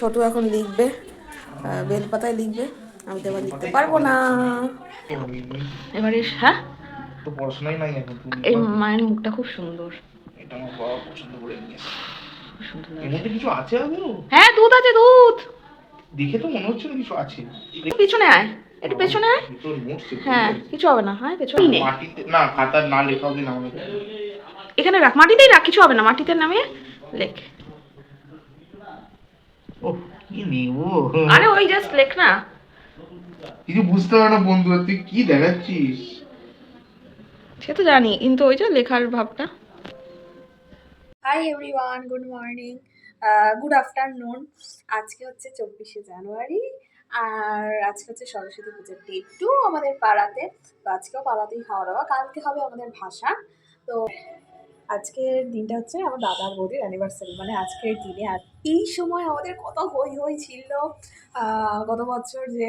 ছোট এখন লিখবে, বেলপাতায় লিখবে, আমি তো এবার লিখতে পারবো না। এবারে হ্যাঁ, তো পড়াশোনাই নাই এখন তুমি। এই মায়ের মুখটা খুব সুন্দর, এটা আমার বাবা পছন্দ করে নিয়েছে। খুব সুন্দর এর লাগছে। মধ্যে কিছু আছে আদৌ? হ্যাঁ দুধ আছে, দুধ। দেখে তো মনে হচ্ছে না কিছু আছে। পিছনে আয়, একটু পেছনে আয়। ভিতর মোটছে হ্যাঁ কিছু হবে না, হ্যাঁ পেছনে নে। মাটিতে না, খাতার না লেখা অবধি নামানো যায়। এখানে রাখ, মাটিতেই রাখ, কিছু হবে না, মাটিতে নামিয়ে লেখ। ওহ কি নেবো? আরে ওই জাস্ট লেখ না। কিছু বুঝতে পারে না বন্ধু, তুই কি দেখাচ্ছিস? সে তো জানি, কিন্তু ওই যে লেখার ভাবটা। Hi everyone, good morning, good afternoon. আজকে হচ্ছে 24শে জানুয়ারি, আর আজকে হচ্ছে সরস্বতী পুজোর ডে 2 আমাদের পাড়াতে। তো আজকেও পাড়াতেই খাওয়া দাওয়া, কালকে হবে আমাদের ভাসান। তো আজকের দিনটা হচ্ছে আমার দাদার বৌদির অ্যানিভার্সারি, মানে আজকের দিনে। আর এই সময় আমাদের কত হই হই ছিল গত বছর, যে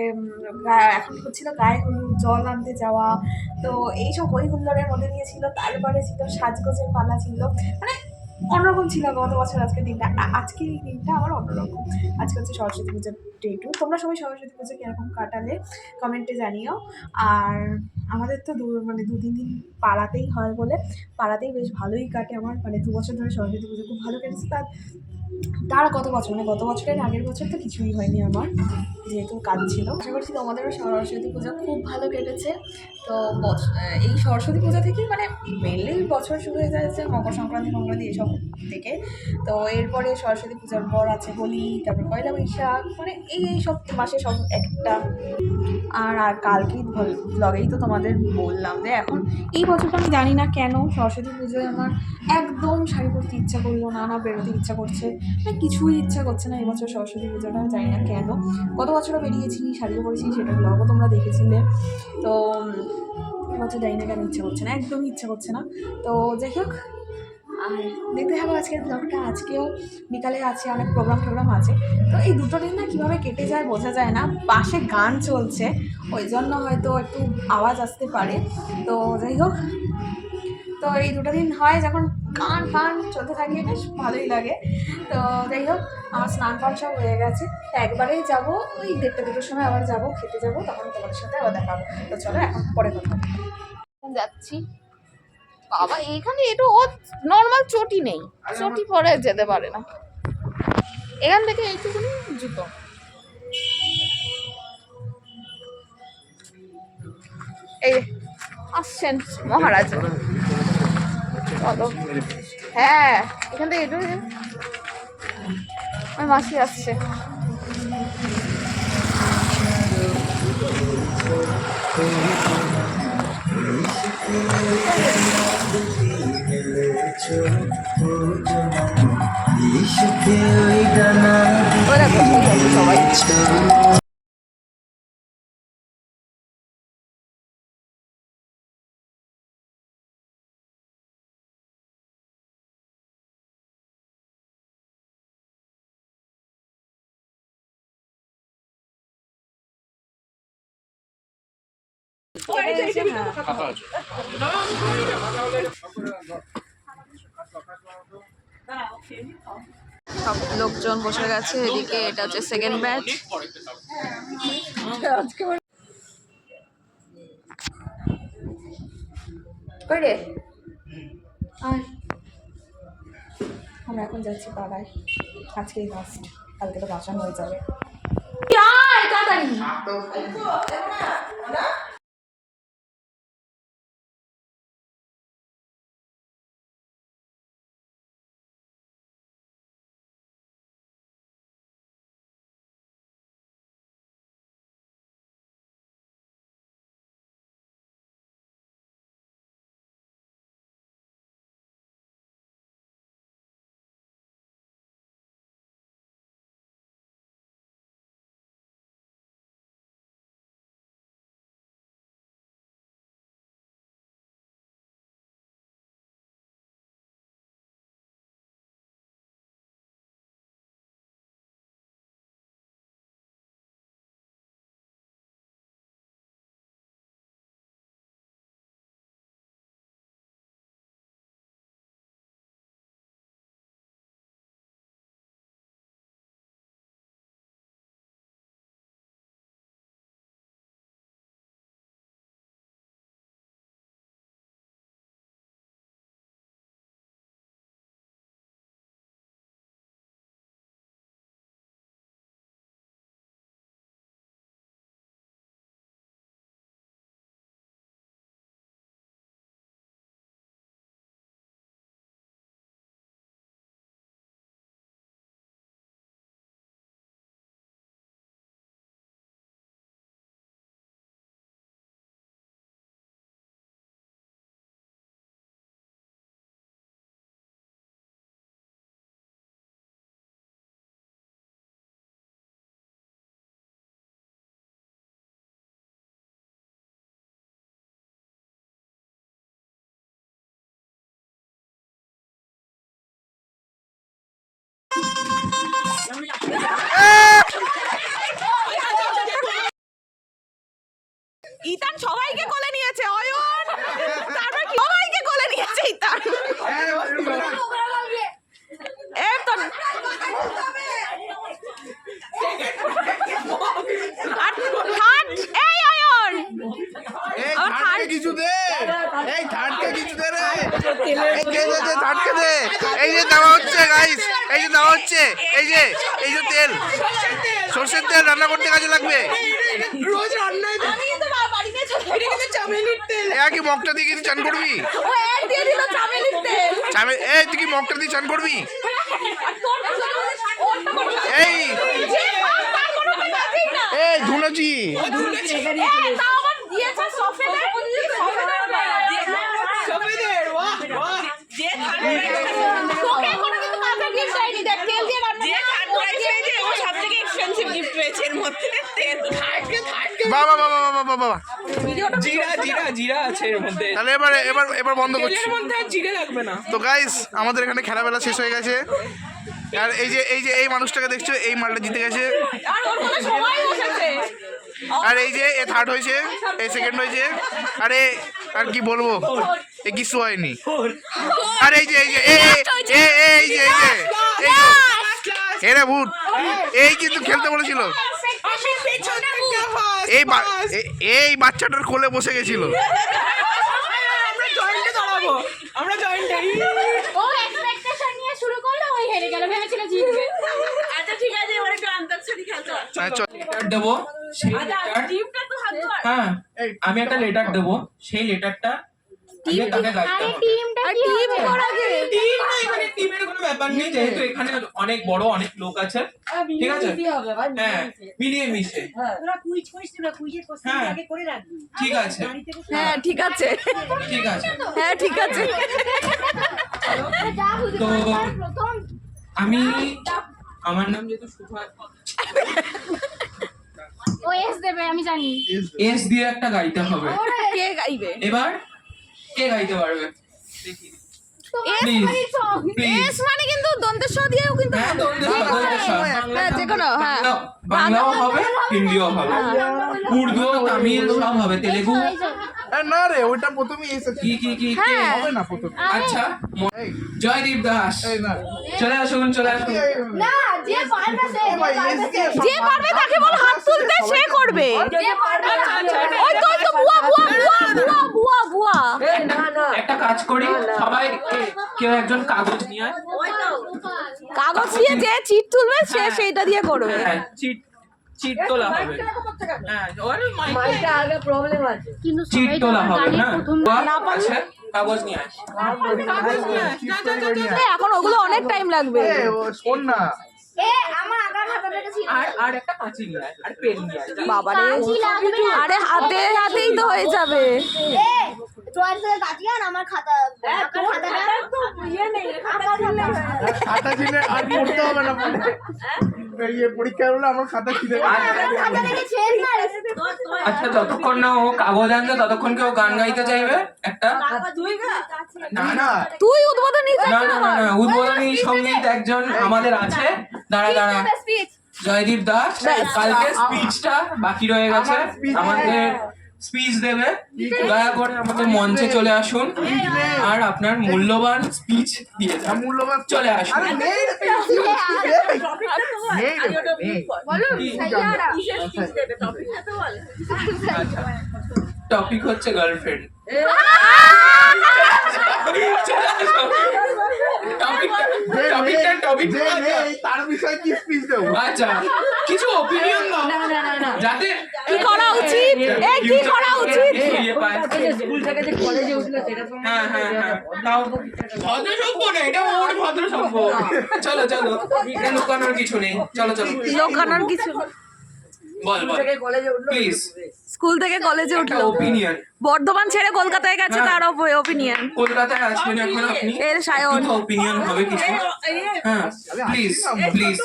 এখন হচ্ছিল গায়ে হলুদ, জল আনতে যাওয়া। তো এইসব হই হুল্লোড়ের মধ্যে দিয়ে ছিল, তারপরে ছিল সাজগোজের পালা ছিল, মানে অন্যরকম ছিল গত বছর আজকের দিনটা। আজকের এই দিনটা আমার অন্যরকম। আজকে হচ্ছে সরস্বতী পুজোর ডে 2। তোমরা সবাই সরস্বতী পুজো কীরকম কাটালে কমেন্টে জানিও। আর আমাদের তো মানে 2-3 দিন পাড়াতেই হয় বলে পাড়াতেই বেশ ভালোই কাটে আমার, মানে 2 বছর ধরে সরস্বতী পুজো খুব ভালো কেটেছে। তার গত বছর, মানে গত বছরের আগের বছর তো কিছুই হয়নি আমার, যেহেতু কাজ ছিল। আশা করছি তোমাদেরও সরস্বতী পুজো খুব ভালো কেটেছে। তো এই সরস্বতী পুজো থেকেই মানে মেনলি বছর শুরু হয়ে যাচ্ছে, মকর সংক্রান্তি এসব থেকে। তো এরপরে সরস্বতী পূজার পর আছে হোলি, তারপর পয়লা বৈশাখ, মানে এই সব মাসে সব একটা। আর কালকেই ব্লগেই তো তোমাদের বললাম যে এখন এই বছরটা আমি জানি না কেন সরস্বতী পুজোয় আমার একদম শাড়ি পরতে ইচ্ছা করলো না, না বেরোতে ইচ্ছা করছে, মানে কিছুই ইচ্ছা করছে না এবছর সরস্বতী পুজোটা, জানি না কেন। গত বছরও বেরিয়েছি, শাড়িও পরেছি, সেটার ব্লগও তোমরা দেখেছিলে। তো এবছর জানি না কেন ইচ্ছা করছে না, একদমই ইচ্ছা করছে না। তো যাই হোক, আর দেখতে থাকো আজকের ব্লগটা। আজকেও বিকালে আছে অনেক প্রোগ্রাম আছে। তো এই দুটো দিন না কীভাবে কেটে যায় বোঝা যায় না, পাশে গান চলছে ওই জন্য হয়তো একটু আওয়াজ আসতে পারে। তো যাই হোক, তো এই দুটো দিন হয় যখন গান ফান চলতে থাকে বেশ ভালোই লাগে। তো যাই হোক, আমার স্নান ফান সব হয়ে গেছে। একবারেই যাবো ওই 1:30-2টোর সময় আবার যাবো, খেতে যাবো, তখন তোমাদের সাথে আবার দেখাবো। তো চলো এখন পরে কথা যাচ্ছি। বাবা এখানে একটু ও নর্মাল চটি নেই, চটি পরে যেতে পারে না, এখান থেকে এইটুকুনি জুতো। এই আসছেন মহারাজ, হ্যাঁ এখান থেকে একটু, আমার মাসি আসছে। সবাই সব লোকজন বসে গেছে এদিকে, এটা হচ্ছে সেকেন্ড ব্যাচ। রে আমরা এখন যাচ্ছি পাড়ায়, আজকেই লাস্ট, কালকে তো বাসানো হয়ে যাবে। তাড়াতাড়ি রান্না করতে কাজে লাগবে। রোজ রান্নায় আমি কিন্তু বাড়িতে চলে এটা কিন্তু চামেলির তেল। কি মগটা দিয়ে কিন্তু চান করবি? ও এক দিয়ে দিল চামেলির তেল। এই তুই কি মগটা দিয়ে চান করবি? এই এই ধুনুচি তাও আবার দিয়েছে সফেদের সফেদের, বাহ বাহ। তোকে কোনো কিন্তু কাঁচা গিফট দেয়নি, দেখ তেল দিয়ে রান্না সবথেকে এক্সপেন্সিভ গিফট রয়েছে এর মধ্যে তেল। বাবা বাবা বাবা বাবা। জিরা জিরা জিরা আছে এর মধ্যে। তাহলে এবার বন্ধ করছি। তেলের মধ্যে আর জিরে লাগবে না। তো গাইস আমাদের এখানে খেলাবেলা শেষ হয়ে গেছে। আর এই যে এই মানুষটাকে দেখছো, এই মালটা জিতে গেছে। আর ওর কোনো সময় বসেছে। আর এই যে এ থার্ড হয়েছে, এই সেকেন্ড হয়েছে। আরে আর কি বলবো, এ কিছু হয়নি। আর এই যে এরে ভূত, এই কিন্তু খেলতে বলেছিল। এই বাচ্চাটার কোলে বসে গেছিল। আমরা জয়েন্টে দাঁড়াবো, আমরা জয়েন্টে। ও এক্সপেকটেশন নিয়ে শুরু করলো, ওই হেরে গেল, ভেবেছিল জিতবে। আচ্ছা ঠিক আছে, এবারে একটু আন্তাক্ষরী খেলতে হবে। লেটার দেবো, সেই লেটার। টিপটা তো হাত ধর। হ্যাঁ, আমি একটা লেটার দেবো, সেই লেটারটা আগে তাকে গাইতে আরে হবে। টিমটা কি টিপ হবে? করা আগে। টিম না, এখানে টিমের কোনো ব্যাপার নেই, যেহেতু এখানে অনেক বড় অনেক লোক আছে। ঠিক আছে, হ্যাঁ মিলিয়ে মিশে। তোরা কুইজ করিস না, কুইজের কোশ্চেন হ্যাঁ। আগে করে রাখবি। ঠিক আছে, হ্যাঁ ঠিক আছে, ঠিক আছে। হ্যাঁ ঠিক আছে। যা বুঝে তো প্রথম আমি, আমার নাম যেহেতু শুভ, ও এস দেবে, আমি জানি। এস দিয়ে একটা গাইতে হবে। কে গাইবে? এবার কে গাইতে পারবে দেখি, এস প্লিজ মানে song। প্লিজ। এস মানে কিন্তু দন্তেশ দিয়েও কিন্তু হ্যাঁ, হবে। দন্তেশ স, দন্তেশ স। হ্যাঁ যে কোনো, হ্যাঁ বাংলাও হবে, হিন্দিও হবে, উর্দু, তামিল সব হবে, তেলেগু। না রে, ওইটা প্রথমেই এসেছে। কি কি কি কি হ্যাঁ। হবে না প্রথমে। আচ্ছা, জয়দীপ দাস এই না চলে আসুন, চলে আসুন। না, যে পারবে সে, যে পারবে তাকে বল হাত তুলতে, সে করবে। যে পারবে ওই তো বুয়া বুয়া বুয়া বুয়া বুয়া বুয়া। একটা কাজ করি, সবাই কেউ একজন কাগজ নিয়ে আয়। কাগজ দিয়ে যে চিট তুলবে সে সেইটা দিয়ে করবে। হ্যাঁ, চিট চিট তোলা হবে। হ্যাঁ, ওরে মাইক আগে প্রবলেম আছে। কিন্তু চিট সবাই তো তোলা হবে। গানের হ্যাঁ, প্রথম না পারলে- আচ্ছা, কাগজ নিয়ে আয়। কাগজ নিয়ে আয়। এখন ওগুলো অনেক টাইম লাগবে। শোন না, এ আমার আগার খাতাটা ছিল। আর একটা কাঁচি নিয়ে আয়, আর পেন নিয়ে আয়। বাবারে, কাঁচি লাগবে না। আরে হাতেই তো হয়ে যাবে। এ তোর থেকে কাটি আন, আমার খাতা, আঁকার খাতাটা তো ইয়ে নেই, আঁকার খাতা। খাতা ছিঁড়ে আর পড়তে হবে না পরে। পরীক্ষা হলে আমার খাতা ছিঁড়ে খাতা থেকে ছেড় না। আচ্ছা, যতক্ষণ না ও কাগজ আনছে ততক্ষণ কেউ গান গাইতে চাইবে একটা? না না তুই উদ্বোধনী না না না না, উদ্বোধনী সঙ্গীত একজন আমাদের আছে। দাঁড়া দাঁড়া, স্পিচ জয়দীপ দাস কালকে স্পিচটা বাকি রয়ে গেছে, আমাদের স্পিচ দেবে। দয়া করে আমাদের মঞ্চে চলে আসুন আর আপনার মূল্যবান স্পিচ দিয়ে যান। মূল্যবান চলে আসুন। আরে নেই রে, নেই রে, টপিক হচ্ছে গার্লফ্রেন্ড। তার বিষয়ে কি স্পিচ দেবো? আচ্ছা, কিছু ওপিনিয়ন দাও যাতে কি করা উচিত, এ কি করা উচিত। ইয়ে পায়। স্কুল থেকে যে কলেজে উঠলো সেটা তো হ্যাঁ হ্যাঁ হ্যাঁ, তাও ভদ্র সভ্য না, এটা ওর ভদ্র সভ্য। চলো চলো, এটা লুকানোর কিছু নেই, চলো চলো, লোকানোর কিছু। বল বল কলেজে উঠলো। প্লিজ। স্কুল থেকে কলেজে উঠলো, ওপিনিয়ন। বর্ধমান ছেড়ে কলকাতায় গেছে, হ্যাঁ। তার ওপিনিয়ন। কলকাতায় আছেন এখন আপনি, এর সায়ন। ওপিনিয়ন হবে কিছু? হ্যাঁ প্লিজ প্লিজ।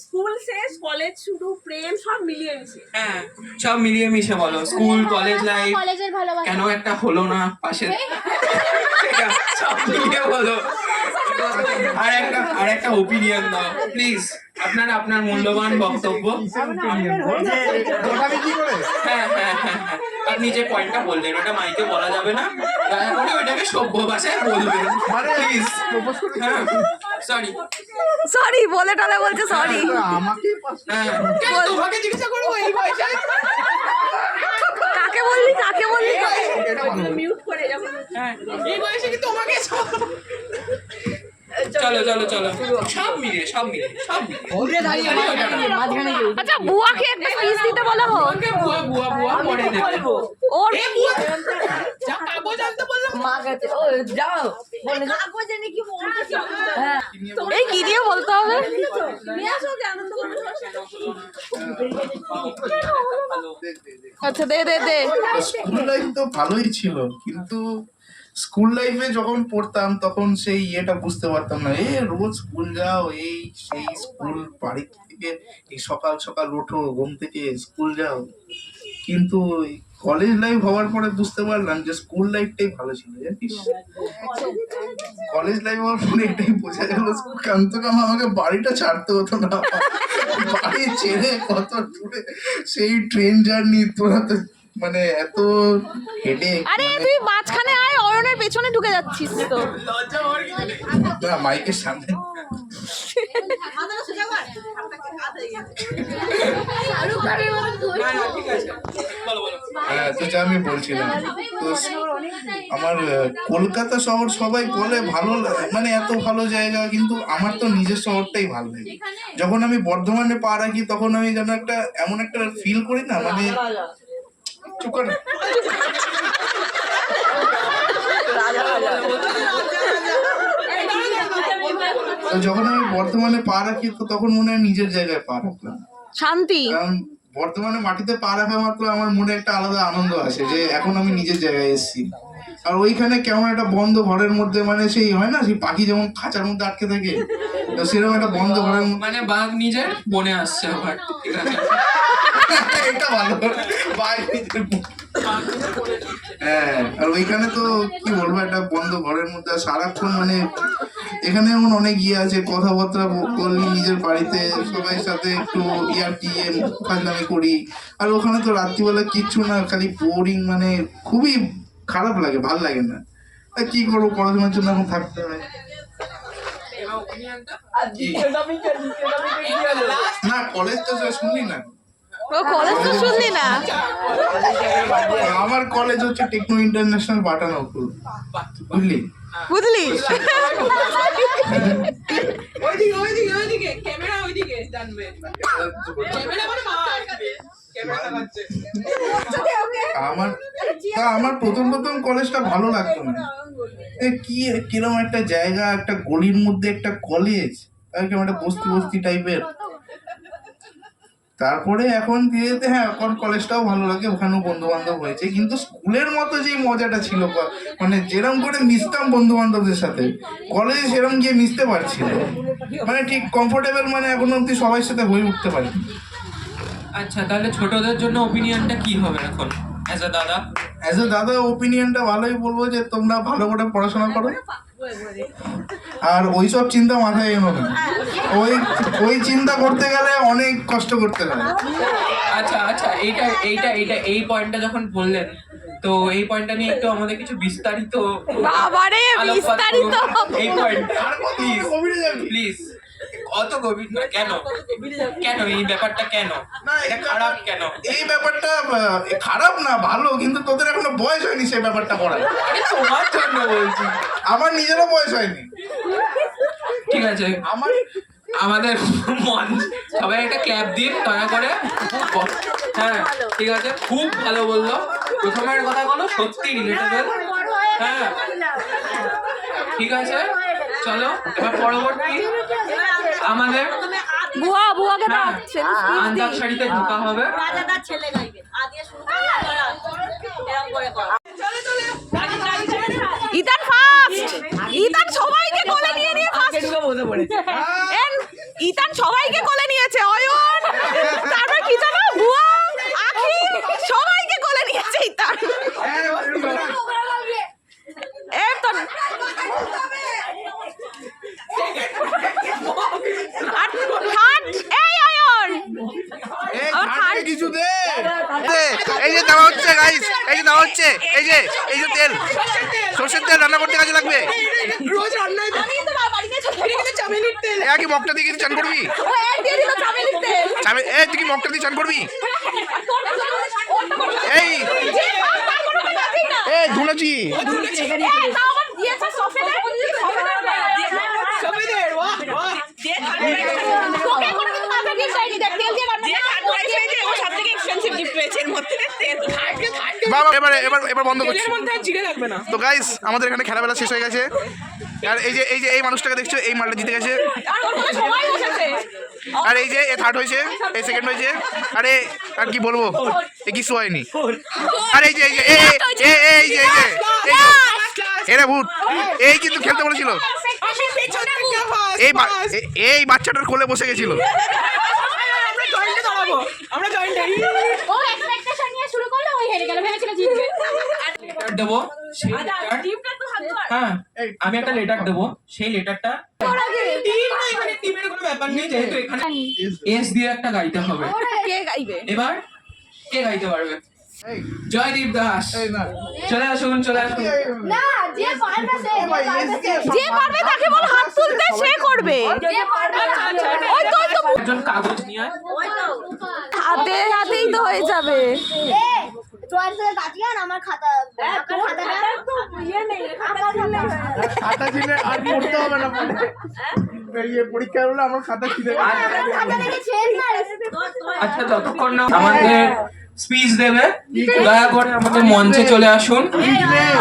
স্কুল শেষ, কলেজ শুরু, প্রেম সব মিলিয়ে মিশে। হ্যাঁ, সব মিলিয়ে মিশে বলো, স্কুল কলেজ লাইফ কলেজের ভালোবাসা। কেন একটা হলো না পাশে, সেটা সব মিলিয়ে বলো। আর একটা ওপিনিয়ন দাও প্লিজ, আপনার মূল্যবান বক্তব্য। ওটাকে কি করে? হ্যাঁ হ্যাঁ হ্যাঁ হ্যাঁ, আপনি যে পয়েন্টটা বললেন ওটা মাইকে বলা যাবে না, দয়া করে ওইটাকে সভ্য ভাষায় বলবেন প্লিজ। হ্যাঁ, সরি সরি বলে টলে বলছে সরি। আমাকে হ্যাঁ, কেন তোমাকে জিজ্ঞাসা করবো এই বয়সে? কাকে বললি কাকে বললি? হ্যাঁ, এই বয়সে কি তোমাকে চলো চলো চলো সব মিলিয়ে মাঝখানে কেউ আচ্ছা বুয়াকে একটা স্পিচ দিতে বলা হোক। বুয়া বুয়া বুয়া পরে দেবে ওর যা কাগজ আনতে বললাম মা গেছে ও যাও বলে দাও। কাগজে নাকি বলছে হ্যাঁ এই কি দিয়ে বলতে হবে? নিয়ে আসো কি আনন্দ করবে আচ্ছা দে দে দে। স্কুল লাইফ তো ভালোই ছিল, কিন্তু স্কুল লাইফে যখন পড়তাম তখন সেই ইয়েটা বুঝতে পারতাম না। রোজ স্কুল যাও, এই সেই স্কুল, বাড়ি থেকে এই সকাল সকাল ওঠো, ঘুম থেকে স্কুল যাও। কিন্তু কলেজ লাইফ হওয়ার পরে বুঝতে পারলাম যে স্কুল লাইফটাই ভালো ছিল, জানিস। কলেজ লাইফ হওয়ার পরে এটাই বোঝা গেল কান্তকাম আমাকে বাড়িটা ছাড়তে হতো না। বাড়ি ছেড়ে কত দূরে সেই ট্রেন জার্নি, তোরা তো মানে এত হেডে। আরে তুই মাঝখানে আয়, অয়নের পেছনে ঢুকে যাচ্ছিস তো। না মাইকের সামনে। হ্যাঁ তো যা আমি বলছিলাম, তো আমার কলকাতা শহর সবাই বলে ভালো মানে এত ভালো জায়গা, কিন্তু আমার তো নিজের শহরটাই ভালো লাগে। যখন আমি বর্ধমানে পা রাখি তখন আমি যেন একটা এমন একটা ফিল করি না, মানে চুপ কর না। তো যখন আমি বর্ধমানে পা রাখি তো তখন মনে হয় নিজের জায়গায় পা রাখলাম। শান্তি। কারণ বর্তমানে মাটিতে পা রাখা মাত্র আমার মনে একটা আলাদা আনন্দ আসে যে এখন আমি নিজের জায়গায় এসেছি। আর ওইখানে কেমন একটা বন্ধ ঘরের মধ্যে, মানে সেই হয় না সেই পাখি যেমন খাঁচার মধ্যে আটকে থাকে, তো সেরকম একটা বন্ধ ঘরের মধ্যে। মানে বাঘ নিজের বনে আসছে আবার, ঠিক আছে এটা ভালো হ্যাঁ। আর ওইখানে তো কি বলবো, একটা বন্ধ ঘরের মধ্যে সারাক্ষণ মানে এখানে এমন অনেক ইয়ে আছে, কথাবার্তা বললি নিজের বাড়িতে সবাই সাথে একটু ইয়ার্কিয়ে ফাজলামি করি। আর ওখানে তো রাত্রিবেলা কিচ্ছু না, খালি বোরিং, মানে খুবই খারাপ লাগে, ভাল লাগে না। তা কি করবো, পড়াশোনার জন্য এখন থাকতে হয়। না কলেজ তো শুনলি না, ও কলেজ তো শুনলি না। আমার কলেজ হচ্ছে টেকনো ইন্টারন্যাশনাল বাটানপুর, বুঝলি। বুঝলি? আমার প্রথম কলেজটা ভালো লাগতো না। কি কিরকম একটা জায়গা, একটা গলির মধ্যে একটা কলেজ, কেমন একটা বস্তি বস্তি টাইপের। তারপরে এখন ধীরে ধীরে হ্যাঁ এখন কলেজটাও ভালো লাগে, ওখানেও বন্ধু বান্ধব হয়েছে, কিন্তু স্কুলের মতো যে মজাটা ছিল, মানে যেরকম করে মিশতাম বন্ধু বান্ধবদের সাথে, কলেজে সেরকম গিয়ে মিশতে পারছি না, মানে ঠিক কমফোর্টেবল মানে এখনো অব্দি সবার সাথে হয়ে উঠতে পারি। আচ্ছা তাহলে ছোটদের জন্য ওপিনিয়নটা কি হবে এখন অ্যাজ এ দাদা? ওপিনিয়নটা ভালোই বলবো যে তোমরা ভালো করে পড়াশোনা করো, আর ওইসব চিন্তা মাথায় এনো না। ওই চিন্তা করতে গেলে অনেক কষ্ট করতে হয়। আচ্ছা আচ্ছা এই পয়েন্টটা যখন বললেন, তো এই পয়েন্টটা নিয়ে একটু আমাদের কিছু বিস্তারিত বাবারে বিস্তারিত এই পয়েন্ট প্লিজ। অত গভীর না, কেন এই ব্যাপারটা কেন, এটা খারাপ কেন? এই ব্যাপারটা খারাপ না, ভালো, কিন্তু তোদের এখনো বয়স হয়নি সেই ব্যাপারটা করার। তোমার জন্য বলছি, আমার নিজেরও বয়স হয়নি। ঠিক আছে আমাদের মঞ্চ সবাই একটা ক্ল্যাপ দিন দয়া করে। হ্যাঁ ঠিক আছে, খুব ভালো বললো। প্রথমের কথা বলো সত্যি রিলেটেবল। হ্যাঁ ঠিক আছে, চলো এবার পরবর্তী আমাদের বুয়াকে ডাকছে। আন্তাক্ষরীতে ঢোকা হবে। রাজাদার ছেলে গাইবে আদিয়ে শুরু করে এরকম করে কর। ইতান ফার্স্ট, ইতান সবাইকে কোলে নিয়ে ফার্স্ট ঢুকে বসে পড়েছে। ইতান সবাইকে কোলে নিয়েছে, অয়ন, তারপর কি জানো বুয়া, আখি, সবাইকে কোলে নিয়েছে ইতান। এই তো এই অয়ন কিছু দে, এই যে দেওয়া হচ্ছে গাইস, এই যে দেওয়া হচ্ছে, এই যে তেল, সরষের তেল রান্না করতে কাজে লাগবে। রোজ রান্নায় আমি তো বাড়িতে কিন্তু চামেলির তেল। কি মগটা দিয়ে চান করবি? ও এক দিয়ে দিল চামেলির তেল। তুই কি মগটা দিয়ে চান করবি? এই ধুলেছি আমার দিয়েছে সফেদে বাবা এবার এবার এবার বন্ধ করছি। এর মধ্যে আর জিরে লাগবে না। তো গাইস আমাদের এখানে খেলাবেলা শেষ হয়ে গেছে। আর এই যে এই মানুষটাকে দেখছো, এই মালটা জিতে গেছে। আর ওর মধ্যে সবাই বসেছে। আর এই যে এ থার্ড হয়েছে, এই সেকেন্ড হয়েছে। আরে আর কি বলবো, এ কিছু হয়নি। আর এই যে এরা ভূত, এই কিন্তু খেলতে বলেছিল। এই বাচ্চাটার কোলে বসে গেছিল। আমরা জয়েন্টে দাঁড়াবো, আমরা জয়েন্টে। ও এক্সপেকটেশন নিয়ে শুরু করলো, ওই হেরে গেল, ভেবেছিল জিতবে। লেটার দেবো, সেই লেটার, হ্যাঁ আমি একটা লেটার দেবো, সেই লেটারটা টিমের কোনো ব্যাপার নেই, যেহেতু এখানে এস দিয়ে একটা গাইতে হবে। কে গাইবে? এবার কে গাইতে পারবে? জয়দীপ দাস, চলে আসুন। না, যে পারবে সে, যে পারবে তাকে বল হাত তুলতে, সে করবে। যে পারবে না, ওই তো একজন কাগজ নিয়ে আয়। হাতেই তো হয়ে যাবে। এ তোমার সাথে কাটিয়ে আন আমার খাতা, আমার খাতাটা তো ইয়ে নেই, খাতা ছিলে আর পড়তে হবে না, পরীক্ষা হলো আমার খাতা ছিলে। আমার খাতা দেখে ছেড় না। আচ্ছা, যতক্ষণ না আমাদের স্পিচ দেবে, দয়া করে আমাদের মঞ্চে চলে আসুন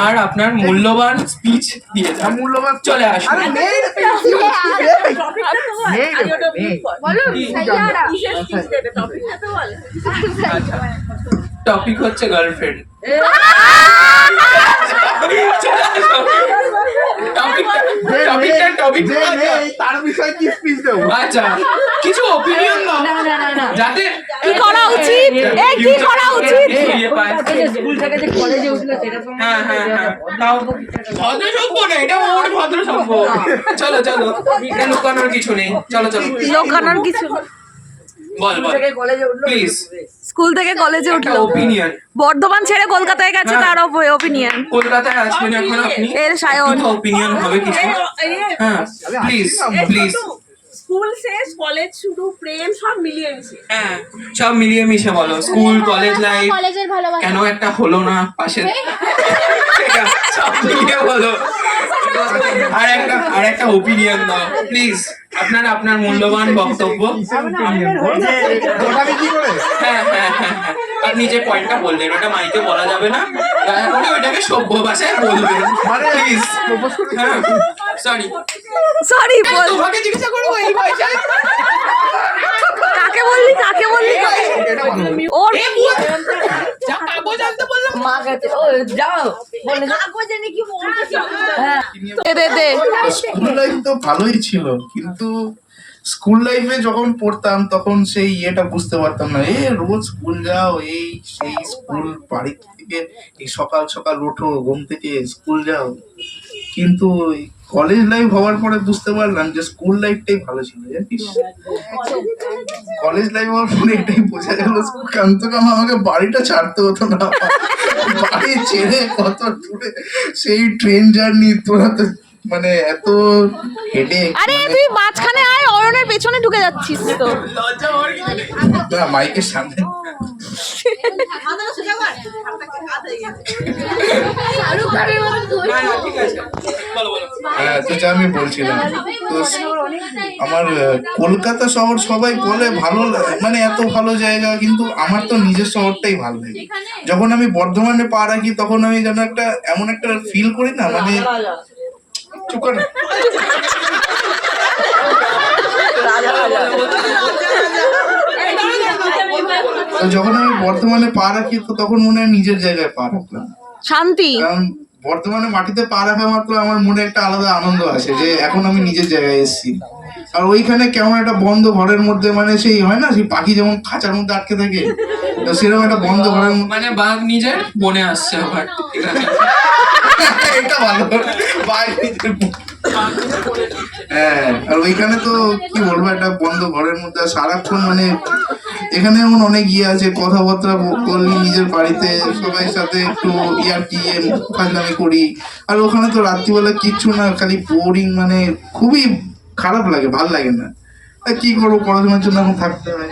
আর আপনার মূল্যবান স্পিচ দিয়ে যান। মূল্যবান চলে আসুন। আচ্ছা, টপিক হচ্ছে গার্লফ্রেন্ড। তার বিষয়ে কি স্পিচ দেবো? আচ্ছা, কিছু ওপিনিয়ন দাও যাতে কি করা উচিত? কি করা উচিত? স্কুল থেকে যে কলেজে উঠলো সেটা হ্যাঁ, তাও ভদ্র সভ্য না, এটা ওর ভদ্র সভ্য। চলো এটা লুকানোর কিছু নেই, চলো লোকানোর কিছু। বল কলেজে উঠলো প্লিজ। স্কুল থেকে কলেজে একটা উঠলো, ওপিনিয়ন। বর্ধমান ছেড়ে কলকাতায় গেছে, হ্যাঁ। তার ওপিনিয়ন। কলকাতায় আসবেন এখন আপনি, এর সায়ন। ওপিনিয়ন হবে কিছু। হ্যাঁ প্লিজ। স্কুল শেষ, কলেজ শুরু, প্রেম সব মিলিয়ে মিশে। হ্যাঁ, সব মিলিয়ে মিশে বলো। স্কুল, কলেজ লাইফ কলেজের ভালোবাসা কেন একটা হলো না পাশে, সব মিলিয়ে বলো। আর একটা ওপিনিয়ন দাও প্লিজ, আপনার মূল্যবান বক্তব্য। হ্যাঁ, আপনি যে পয়েন্টটা বললেন ওটা মাইকে বলা যাবে না, দয়া করে ওটাকে সভ্য ভাষায় বলবেন প্লিজ। হ্যাঁ, সরি বল। তোমাকে জিজ্ঞাসা করবো এই বয়সে? কাকে বললি? ওর যা কাগজ আনতে বললাম। মা গেছে, ও যাও বলে দাও। কাগজে নাকি বলতে দে স্কুল লাইফ তো ভালোই ছিল, কিন্তু স্কুল লাইফে যখন পড়তাম তখন সেই ইয়েটা বুঝতে পারতাম না। রোজ স্কুল যাও, এই সেই স্কুল, বাড়ি থেকে এই সকাল সকাল ওঠো, ঘুম থেকে স্কুল যাও। কিন্তু কলেজ লাইফ হওয়ার পরে বুঝতে পারলাম যে স্কুল লাইফটাই ভালো ছিল, জানিস। কলেজ লাইফ হওয়ার পরে এটাই বোঝা গেল, কান্তকাম আমাকে বাড়িটা ছাড়তে হতো না। বাড়ি ছেড়ে কত দূরে সেই ট্রেন জার্নি, তোরা তো মানে এত হেডে। আরে তুই মাঝখানে আয়, অয়নের পেছনে ঢুকে যাচ্ছিস তো। না, মাইকের সামনে। ঠিক আছে, বলো। হ্যাঁ, তো যা আমি বলছিলাম, তো আমার কলকাতা শহর সবাই বলে ভালো মানে এত ভালো জায়গা, কিন্তু আমার তো নিজের শহরটাই ভালো লাগে। যখন আমি বর্ধমানে পা রাখি তখন আমি যেন একটা এমন একটা ফিল করি না, মানে চুপ কর না। তো যখন আমি বর্ধমানে পা রাখি তো তখন মনে হয় নিজের জায়গায় পা রাখলাম। শান্তি। কারণ বর্তমানে মাটিতে পা রাখা মাত্র আমার মনে একটা আলাদা আনন্দ আসে যে এখন আমি নিজের জায়গায় এসেছি। আর ওইখানে কেমন একটা বন্ধ ঘরের মধ্যে, মানে সেই হয় না, সেই পাখি যেমন খাঁচার মধ্যে আটকে থাকে, তো সেরকম একটা বন্ধ ঘরের মধ্যে। মানে বাঘ নিজের বনে আসছে আবার, ঠিক আছে। এটা ভালো, বাঘ নিজের হ্যাঁ। আর ওইখানে তো কি বলবো, একটা বন্ধ ঘরের মধ্যে সারাক্ষণ মানে এখানে এমন অনেক ইয়ে আছে, কথাবার্তা করলি নিজের বাড়িতে সবাই সাথে একটু ফাজলামি করি। আর ওখানে তো রাত্রিবেলা কিচ্ছু না, খালি বোরিং, মানে খুবই খারাপ লাগে, ভাল লাগে না। আর কি করবো, পড়াশোনার জন্য এখন থাকতে হয়।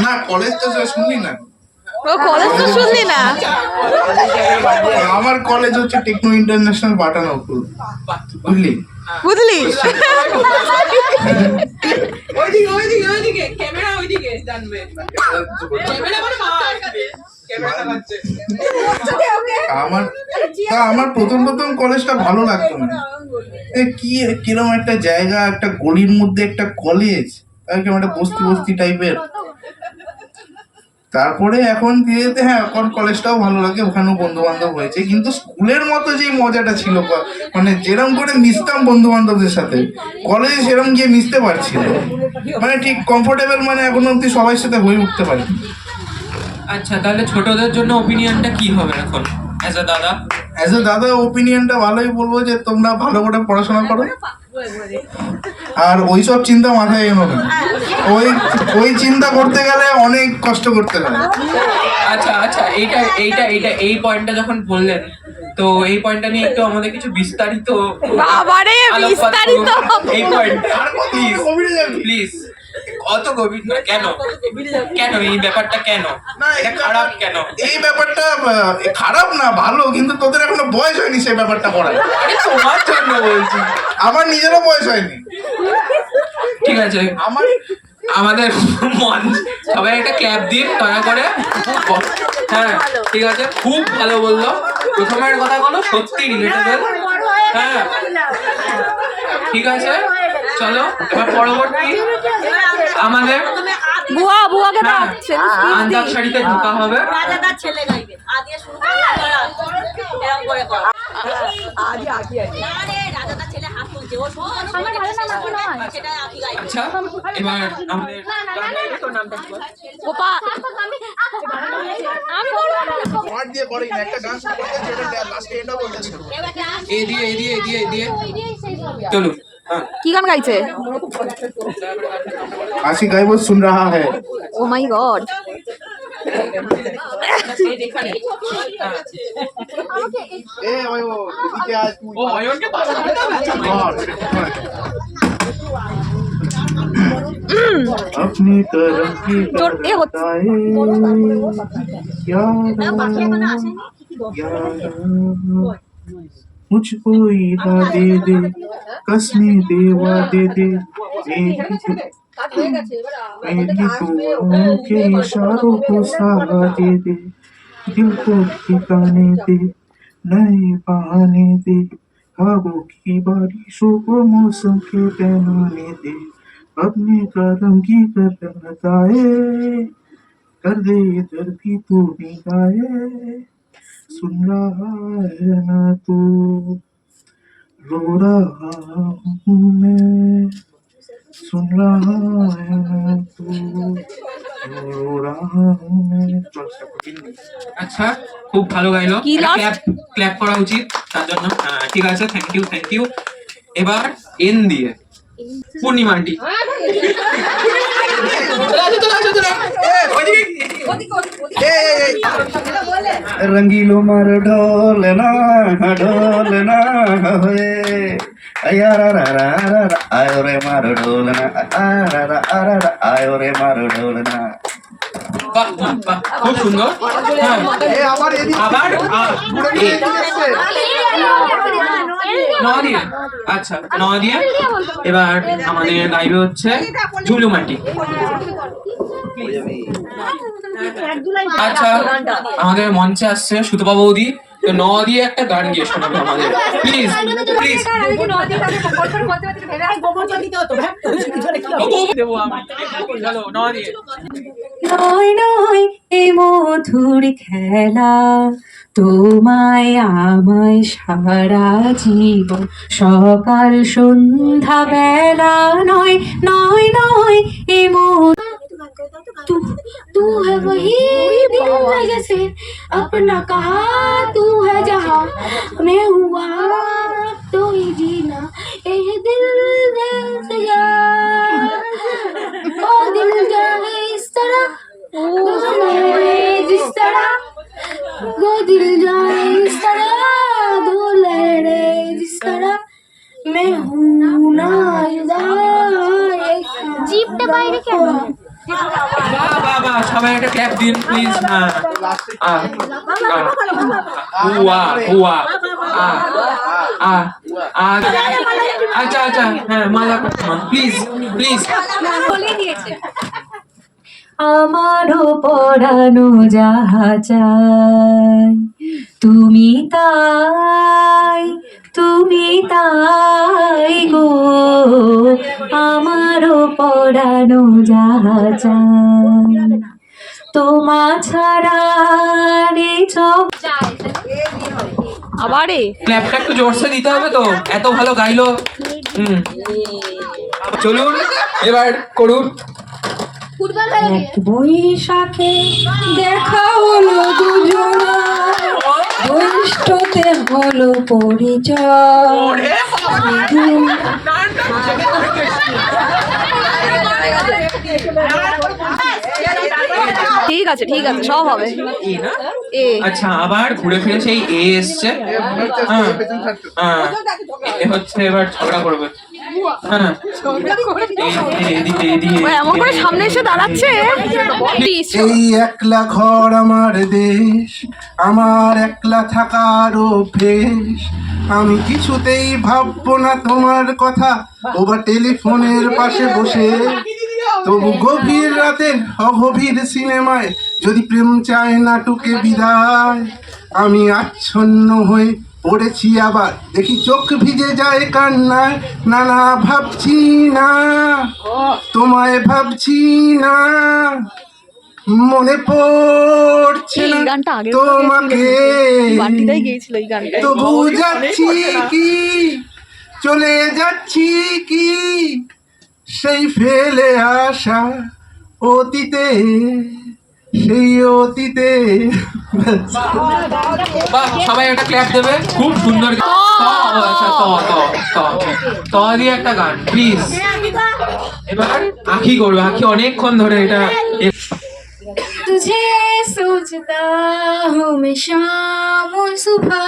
না, কলেজ তো শুনলি না, কলেজ তো শুনলি না। আমার কলেজ হচ্ছে টেকনো ইন্টারন্যাশনাল বাটানপুর, বুঝলি। ওইদিকে ক্যামেরা ওইদিকে। জানবে ক্যামেরা মানে মা ক্যামেরা লাগাচ্ছে আমার প্রথম কলেজটা ভালো লাগতো না। কিরকম একটা জায়গা, একটা গলির মধ্যে একটা কলেজ, একদম একটা বস্তি বস্তি টাইপের। তারপরে এখন ধীরে ধীরে হ্যাঁ এখন কলেজটাও ভালো লাগে, ওখানেও বন্ধু বান্ধব হয়েছে, কিন্তু স্কুলের মতো যে মজাটা ছিল, মানে যেরকম করে মিশতাম বন্ধু বান্ধবদের সাথে, কলেজে সেরকম গিয়ে মিশতে পারছি না, মানে ঠিক কমফোর্টেবল মানে এখনো অব্দি সবার সাথে হয়ে উঠতে পারি। আচ্ছা, তাহলে ছোটদের জন্য ওপিনিয়নটা কি হবে এখন অ্যাজ এ দাদা? ওপিনিয়নটা ভালোই বলবো যে তোমরা ভালো করে পড়াশোনা করো, আর ওইসব চিন্তা মাথায় এনো না। ওই চিন্তা করতে গেলে অনেক কষ্ট করতে হয়। আচ্ছা আচ্ছা, এই পয়েন্টটা যখন বললেন, তো এই পয়েন্টটা নিয়ে একটু আমাদের কিছু বিস্তারিত বাবারে বিস্তারিত এই পয়েন্ট প্লিজ। অত গভীর না, কেন এই ব্যাপারটা কেন, এটা খারাপ কেন? এই ব্যাপারটা খারাপ না, ভালো, কিন্তু তোদের এখনো বয়স হয়নি সেই ব্যাপারটা করার। আরে তোমার জন্য বলছি, আমার নিজেরও বয়স হয়নি। ঠিক আছে, আমাদের মঞ্চ সবাই একটা ক্ল্যাপ দিন দয়া করে। হ্যাঁ ঠিক আছে, খুব ভালো বললো। প্রথমের কথা বলো সত্যি রিলেটেবল। হ্যাঁ ঠিক আছে, চলো এবার পরবর্তী আমাদের বুয়াকে হ্যাঁ আন্তাক্ষরীতে ঢোকা হবে। রাজাদার ছেলে গাইবে আদিয়ে শুরু করে এরকম করে কর আরে রাজাদার ছেলে হাত তুলছে ও সেটা আকি গাইবে। আচ্ছা, এবার আমাদের তোর নামটা কি বল? গোপাল আমি বলবো পার্ট দিয়ে করি না, একটা গান শুরু করতে যেটা লাস্টে এন্ডও বলতে ছিল। এ দিয়ে চলো। কি গান গাইছে? आशिक गाइब सुन रहा है। ও মাই গড, ए ओए वो दीदी आज तू ও অয়নকে পাস করতে হবে। अपनी तरफ की তোর এ হচ্ছে मुझको ईदा दे दे, कसमे देवा दे दे, मेरी दुआओं के इशारों को सहारा दे दे, दिल को ठिकाने दे, नए बहाने दे, ख्वाबों की बारिशों को मौसम के पैमाने दे, अपने कदम की कदम लगाए, कर दे इधर भी तू निगाहे, सुन रहा है ना तू, रो रहा हूँ मैं, सुन रहा है ना तू, रो रहा हूँ मैं। আচ্ছা, খুব ভালো গাইলো, কি last? ক্ল্যাপ করা উচিত তার জন্য। হ্যাঁ ঠিক আছে, থ্যাংক ইউ। এবার এন দিয়ে পূর্ণিমাটি। रंगीलो मार ढोलना ढोलना होए यारा रा रा रा आयो रे मार ढोलना आरा रा आयो रे मार ढोलना। বাহ, খুব সুন্দর। হ্যাঁ আবার ন দিয়ে। আচ্ছা, ন দিয়ে এবার আমাদের গাইবে হচ্ছে ঝুলুমাটি। আচ্ছা, আমাদের মঞ্চে আসছে সুতপা বৌদি, তো ন দিয়ে একটা গান গিয়ে শোনাবে আমাদের, প্লিজ। দেবো আমি, চলো ন দিয়ে। নয় নয় এ মধুর খেলা, তোমায় আমায় সারা জীবন সকাল সন্ধ্যা বেলা, নয় নয় নয় এ तू है वही दिल है जैसे अपना कहा, तू है जहाँ मैं हुआ तो ही जीना, ये दिल से ओ दिल जाए इस तरह, जिस तरह वो दिल जाए इस तरह, दो लहरे जिस तरह मैं हूँ ना जीप पे বাইরে কেন? বাহ, সবাই একটা ক্ল্যাপ দিন প্লিজ। হ্যাঁ আচ্ছা, হ্যাঁ মালা প্লিজ। আমারও পরানো যাহা চাই, তুমি তাই গো, আমারও পরানো যাহা চাই, তোমা ছাড়া রে চোখ। আবারে ক্ল্যাপটা একটু জোরসে দিতে হবে তো, এত ভালো গাইলো। চলুন এবার করুন। এক বৈশাখে দেখা হলো দুজনা, বৈষ্ঠতে হলো পরিচয়। ঠিক আছে সব হবে। এ না? এ আচ্ছা, আবার ঘুরে ফিরে সেই এ এসছে। হ্যাঁ, হ্যাঁ, এ হচ্ছে এবার ঝগড়া করবে। হ্যাঁ, এমন করে সামনে এসে দাঁড়াচ্ছে। Please, এই একলা ঘর আমার দেশ, আমার একলা থাকার অভ্যেস, আমি কিছুতেই ভাববো না তোমার কথা, ওবা টেলিফোনের পাশে বসে। তবু গভীর রাতে অগভীর সিনেমায় যদি প্রেম চায় নাটকে বিদায়, আমি আচ্ছন্ন হয়ে পড়েছি, আবার দেখি চোখ ভিজে যায় কান্নায়। না না ভাবছি না, তোমায় ভাবছি না, মনে পড়ছে এই না গানটা আগে তোমাকে, বান্টিটাই গিয়েছিল এই গানটা। তবু যাচ্ছি কি, চলে যাচ্ছি কি, সেই ফেলে আসা অতীতে, সেই অতীতে। বাহ, সবাই একটা ক্ল্যাপ দেবে। খুব সুন্দর গান। আচ্ছা, ত দিয়ে একটা গান প্লিজ। এবার আখি করবে। আখি অনেকক্ষণ ধরে এটা तुझे सोचता हूँ मैं शाम और सुबह,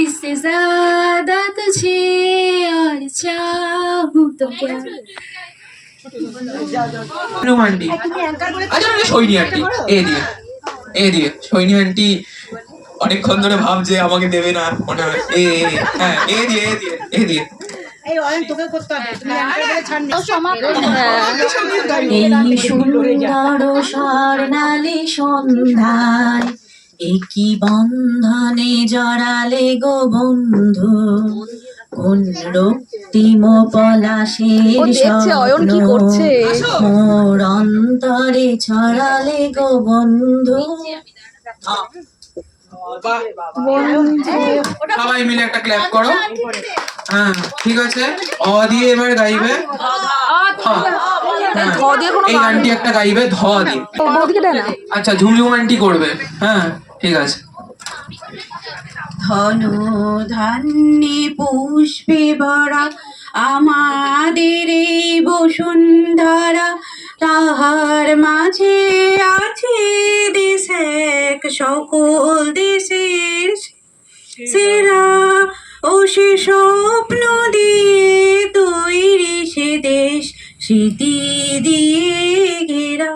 इससे ज्यादा तुझे और चाहूँ तो क्या। আন্টি। আচ্ছা, সৈনী আন্টি, এ দিয়ে সৈনী আন্টি অনেকক্ষণ ধরে ভাবছে আমাকে দেবে না মনে হয়। হ্যাঁ, এ দিয়ে এই সুন্দর স্বর্ণালী সন্ধ্যায় একই বন্ধনে জড়ালে গো বন্ধু, কোন রক্তিম ও পলাশের দেখছে অয়ন কি করছে। মোর অন্তরে ছড়ালে গো বন্ধু। সবাই মিলে একটা ক্ল্যাপ করো। হ্যাঁ, ঠিক আছে। অ দিয়ে এবার গাইবে। ধ দিয়ে কোনো এই গানটি একটা গাইবে ধ দিয়ে। বৌদিকে দেয় না। আচ্ছা, ঝুমঝুম আন্টি করবে। হ্যাঁ, ঠিক আছে। ধনু ধান্যে পুষ্পে ভরা আমাদের এই বসুন্ধরা, তাহার মাঝে আছে দেশ এক সকল দেশের সেরা, ও সে স্বপ্ন দিয়ে তৈরি সে দেশ স্মৃতি দিয়ে ঘেরা,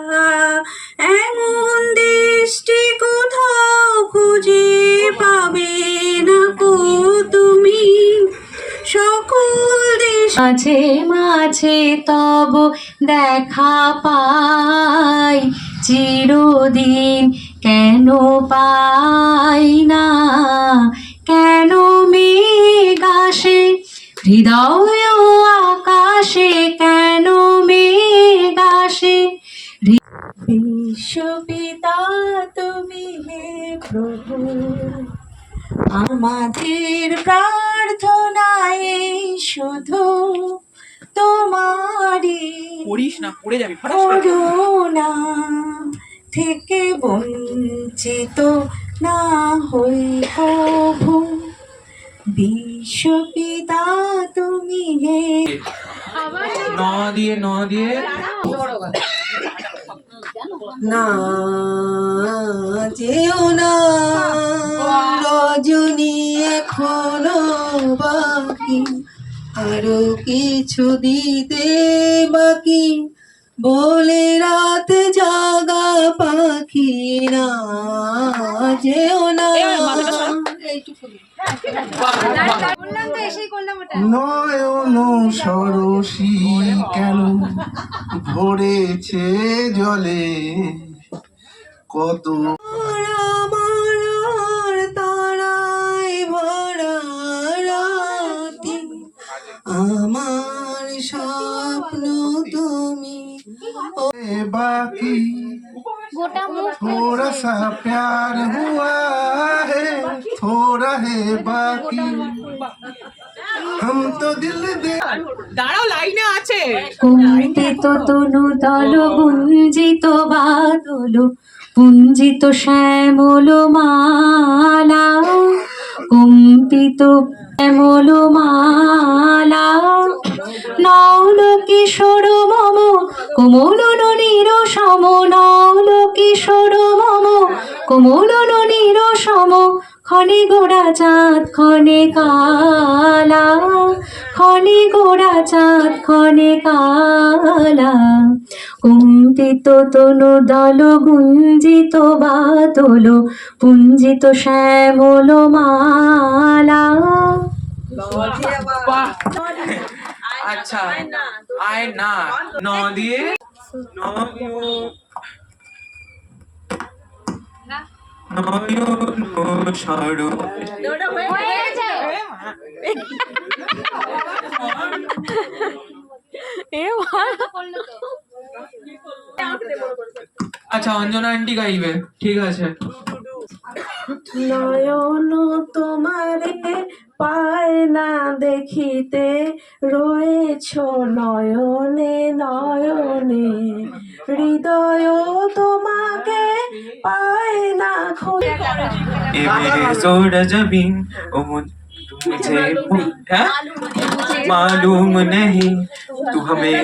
এমন দেশটি কোথাও খুঁজে পাবে না কো তুমি, সকল দেশ মাঝে মাঝে তব দেখা পাই, চিরদিন কেন পাই না, কেন মেঘ আসে হৃদয় আকাশে, কেন মেঘ আসে। বিশ্বপিতা তুমি হে প্রভু, আমাদের প্রার্থনায় শুধু তোমারই পড়িস না, পড়ে যাবি। করুণা থেকে বঞ্চিত না হই প্রভু, বিশ্বপিতা তুমি হে। ন দিয়ে না যেও না রজনী এখনো বাকি, আরো কিছু দিতে বাকি, বলে রাত জাগা পাখি না যেও না। বললাম তো এসেই করলাম ওটা। নয়ন সরসী কেন ভরেছে জলে কত তারাই ভরা রাতি, আমার স্বপ্ন তুমি बाकी গোটা মুখ थोड़ा सा प्यार हुआ है थोड़ा है बाकी हम तो दिल दे দাঁড়াও, লাইনে আছে। কুঞ্চিত তনু দল গুঞ্জিত বাদল পুঞ্জিত শ্যামল মালা, কুম্পিত শ্যামল মালা, নল কিশোর মম কোমল ননীর সম, নল কিশোর মম কোমল ননীর সম, ক্ষণে গোড়া চাঁদ ক্ষণে কালা, ক্ষণে গোড়া চাঁদ ক্ষণে কালা, কুম্পিত তনু দল গুঞ্জিত বাদল পুঞ্জিত শ্যামল মালা। বাহ। আচ্ছা, আয় না ন দিয়ে নয়ন সরো এ মা। আচ্ছা, অঞ্জনা আন্টি গাইবে, ঠিক আছে। নয়ন তোমারে পায় না দেখিতে, রয়েছ নয়নে নয়নে, হৃদয় তোমাকে পায় না খুঁজে। ये मेरे जोड़ा जबीन ओ मुझे है मालूम नहीं तू हमें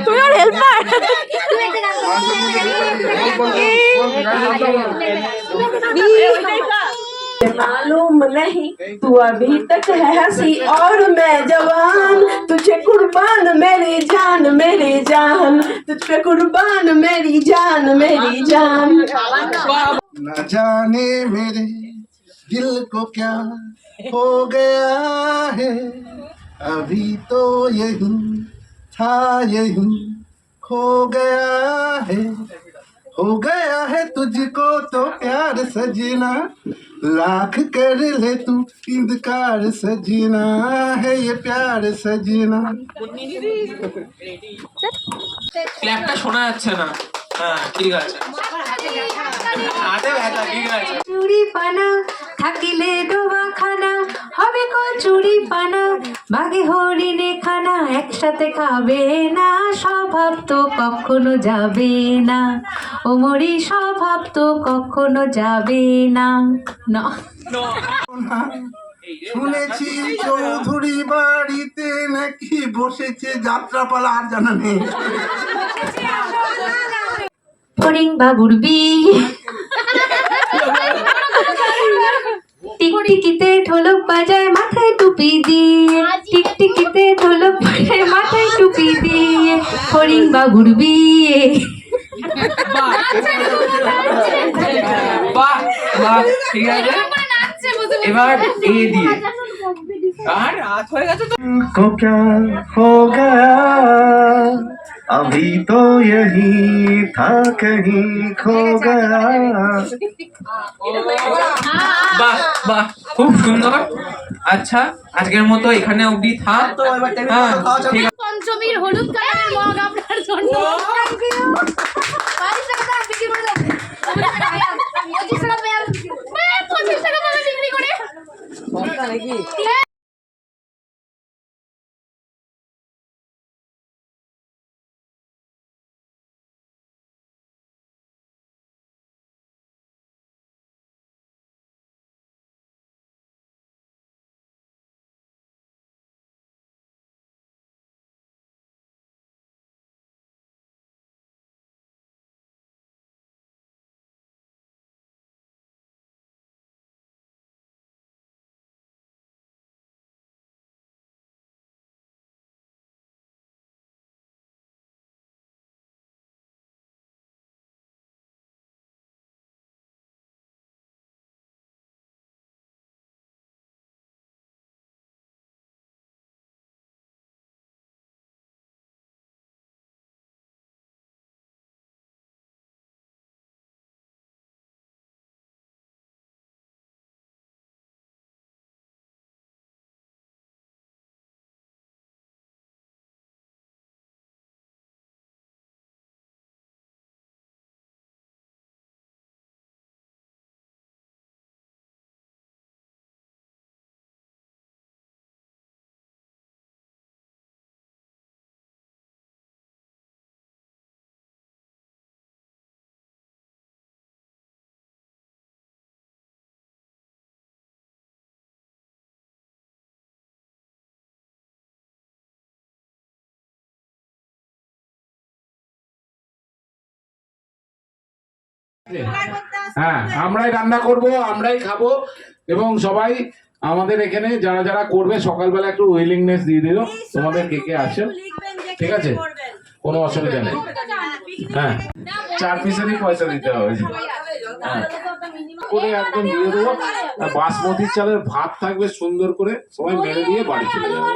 তুমি আর হেল্পার। मालूम नहीं तू अभी तक है हंसी और मैं जवान, तुझे कुर्बान मेरी जान मेरी जान, तुझ पे कुर्बान मेरी जान मेरी जान। न जाने मेरे दिल को क्या हो गया है अभी तो यही था यही खो गया है तुझको तो प्यार सजना, लाख कर ले तू इंतकार सजना है ये प्यार सजना। ক্ল্যাপটা শোনা যাচ্ছে না। হ্যাঁ, ঠিক আছে। হাতে ব্যথা, ঠিক আছে। চুরি পানা থাকিলে ডোবা খানা, হবে চুরি পানা বাঘে হরিণে খানা, একসাথে খাবে না, স্বভাব তো কখনো যাবে না, ও মরি স্বভাব তো কখনো যাবে না। না শুনেছি চৌধুরী বাড়িতে নাকি বসেছে যাত্রাপালা, আর জানা নেই। ফড়িং বাবুর বিয়ে, টিকটিকিতে ঢোলক বাজায় মাথায় টুপি দিয়ে, টিকটিকিতে ঢোলক বাজায় মাথায় টুপি দিয়ে, ফড়িং বাবুর বিয়ে। বাহ বাহ, ঠিক আছে। এবার এ দিয়ে আর রাত হয়ে গেছে তো। को क्या हो गया अभी तो यही था कहीं खो गया। বাহ বাহ, খুব সুন্দর। আচ্ছা, আজকের মতো এখানে অবধি থাক। হ্যাঁ, ঠিক আছে। পঞ্চমীর হলুদ কালারের মগ আপনার জন্য। Thank you. 22 টাকা দাম বিক্রি করে দাও। 25 টাকা পেয়ে 25 টাকা পাবে বিক্রি করে। নাকি হ্যাঁ, আমরাই রান্না করব, আমরাই খাবো, এবং সবাই আমাদের এখানে যারা যারা করবে সকালবেলা একটু উইলিংনেস দিয়ে দিল, তোমাদের কে কে আছে, ঠিক আছে, কোনো অসুবিধা নেই। হ্যাঁ, 4 পিসেরই পয়সা দিতে হবে। হ্যাঁ, করে একদম দিয়ে দেবো। আর বাসমতি চালের ভাত থাকবে সুন্দর করে, সবাই মেরে দিয়ে বাড়ি চলে যাবে।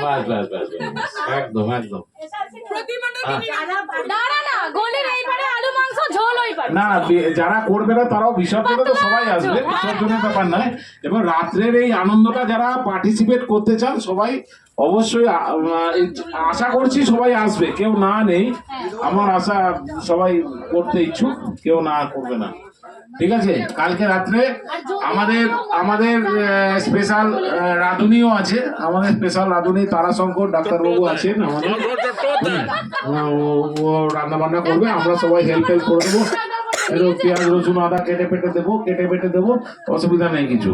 ব্যাস ব্যাস ব্যাস ব্যাস, একদম একদম। না, যারা করবে না তারাও বিসর্জনে তো সবাই আসবে, বিসর্জনের ব্যাপার নয়। এবার রাত্রের এই আনন্দটা যারা পার্টিসিপেট করতে চান সবাই অবশ্যই আশা করছি সবাই আসবে, কেউ না নেই, আমার আশা সবাই করতে ইচ্ছুক, কেউ না করবে না, ঠিক আছে। কালকে রাত্রে আমাদের স্পেশাল রাঁধুনিও আছে, আমাদের স্পেশাল রাঁধুনি তারাশঙ্কর ডাক্তারবাবু আছেন আমাদের, ও রান্না বান্না করবে, আমরা সবাই হেল্প করে দেবো, পেঁয়াজ রসুন আদা কেটে পেটে দেবো, অসুবিধা নেই কিছু।